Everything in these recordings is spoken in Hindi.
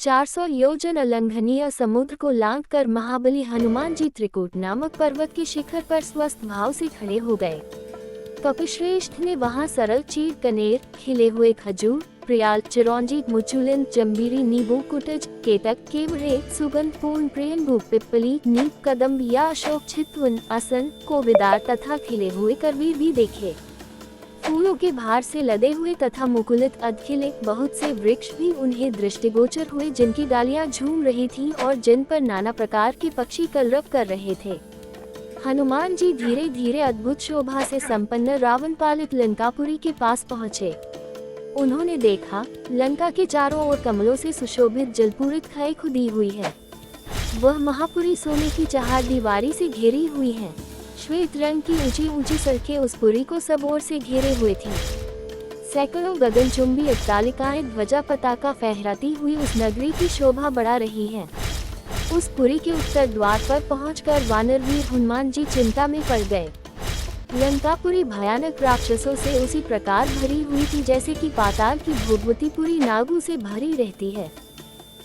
400 योजन अलंघनीय समुद्र को लांघ कर महाबली हनुमान जी त्रिकूट नामक पर्वत के शिखर पर स्वस्थ भाव से खड़े हो गए। कपिश्रेष्ठ ने वहां सरल चीड़ कनेर, खिले हुए खजूर, प्रियाल, चिरौंजी, मुचुलिन, जम्बीरी, नींबू, कुटज, केतक, केवड़े, सुगंध पूर्ण प्रेमभू, पिप्पली, नीम, कदम्ब या अशोक, चितवन, असन, कोविदार तथा खिले हुए करवीर भी देखे। फूलों के भार से लदे हुए तथा मुकुलित अधखिले बहुत से वृक्ष भी उन्हें दृष्टिगोचर हुए, जिनकी डालियां झूम रही थीं और जिन पर नाना प्रकार के पक्षी कलरव कर रहे थे। हनुमान जी धीरे धीरे अद्भुत शोभा से संपन्न रावण पालित लंकापुरी के पास पहुँचे। उन्होंने देखा, लंका के चारों ओर कमलों से सुशोभित जलपूरित खाई खुदी हुई है। वह महापुरी सोने की चहार दीवारी से घेरी हुई है। श्वेत रंग की ऊंची ऊंची सड़कें उस पुरी को सब ओर से घेरे हुए थीं। सैकड़ों गगनचुंबी अट्टालिकाएं ध्वजा पताका फहराती हुई उस नगरी की शोभा बढ़ा रही हैं। उस पुरी के उत्तर द्वार पर पहुंचकर वानरवीर हनुमान जी चिंता में पड़ गए। लंकापुरी भयानक राक्षसों से उसी प्रकार भरी हुई थी जैसे कि पाताल की भोगवतीपुरी नागों से भरी रहती है।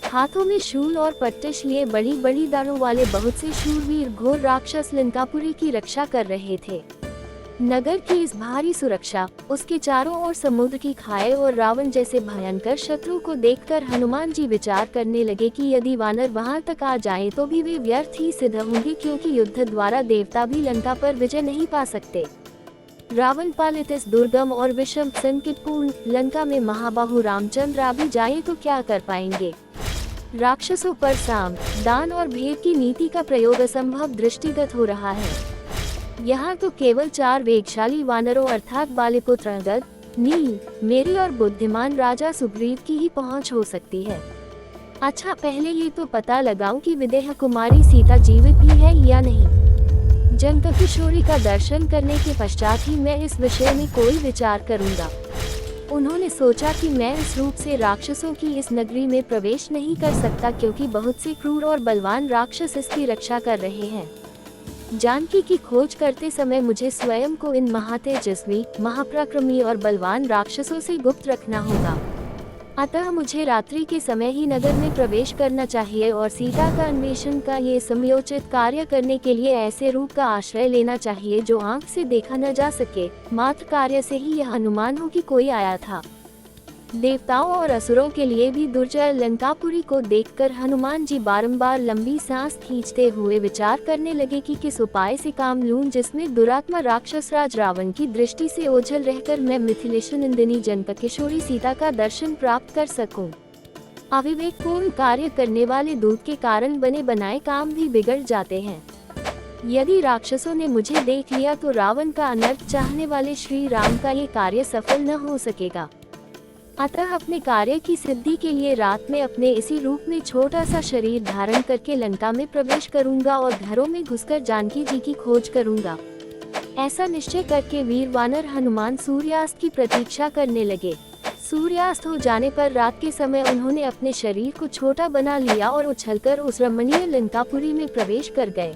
हाथों में शूल और पट्टिश लिए बड़ी बड़ी दाढ़ों वाले बहुत से शूरवीर घोर राक्षस लंकापुरी की रक्षा कर रहे थे। नगर की इस भारी सुरक्षा, उसके चारों ओर समुद्र की खाई और रावण जैसे भयंकर शत्रु को देखकर हनुमान जी विचार करने लगे कि यदि वानर वहां तक आ जाएं तो भी वे व्यर्थ ही सिद्ध होंगे, क्योंकि युद्ध द्वारा देवता भी लंका पर विजय नहीं पा सकते। रावण पालित इस दुर्गम और विषम संकटपूर्ण लंका में महाबाहु रामचंद्र आ भी जाए तो क्या कर पाएंगे। राक्षसों पर साम, दान और भेद की नीति का प्रयोग असंभव दृष्टिगत हो रहा है। यहाँ तो केवल 4 वेगशाली वानरों अर्थात बालीपुत्र अंगद, नील, मेरी और बुद्धिमान राजा सुग्रीव की ही पहुँच हो सकती है। अच्छा, पहले ये तो पता लगाऊं कि विदेह कुमारी सीता जीवित भी है या नहीं। जनककिशोरी का दर्शन करने के पश्चात ही मैं इस विषय में कोई विचार करूंगा। उन्होंने सोचा कि मैं इस रूप से राक्षसों की इस नगरी में प्रवेश नहीं कर सकता, क्योंकि बहुत से क्रूर और बलवान राक्षस इसकी रक्षा कर रहे हैं। जानकी की खोज करते समय मुझे स्वयं को इन महातेजस्वी, महापराक्रमी और बलवान राक्षसों से गुप्त रखना होगा। अतः मुझे रात्रि के समय ही नगर में प्रवेश करना चाहिए और सीता का अन्वेषण का ये समयोचित कार्य करने के लिए ऐसे रूप का आश्रय लेना चाहिए जो आंख से देखा न जा सके। मात्र कार्य से ही यह अनुमान हो कि कोई आया था। देवताओं और असुरों के लिए भी दुर्जय लंकापुरी को देखकर हनुमान जी बारंबार लंबी सांस खींचते हुए विचार करने लगे कि किस उपाय से काम लूं जिसमें दुरात्मा राक्षस राज रावण की दृष्टि से ओझल रहकर मैं मिथिलेश नंदिनी जनककिशोरी सीता का दर्शन प्राप्त कर सकूं। अविवेकपूर्ण कार्य करने वाले दूत के कारण बने बनाए काम भी बिगड़ जाते हैं। यदि राक्षसों ने मुझे देख लिया तो रावण का अनर्थ चाहने वाले श्री राम का ये कार्य सफल न हो सकेगा। अतः अपने कार्य की सिद्धि के लिए रात में अपने इसी रूप में छोटा सा शरीर धारण करके लंका में प्रवेश करूंगा और घरों में घुसकर जानकी जी की खोज करूंगा। ऐसा निश्चय करके वीर वानर हनुमान सूर्यास्त की प्रतीक्षा करने लगे। सूर्यास्त हो जाने पर रात के समय उन्होंने अपने शरीर को छोटा बना लिया और उछलकर उस रमणीय लंकापुरी में प्रवेश कर गए।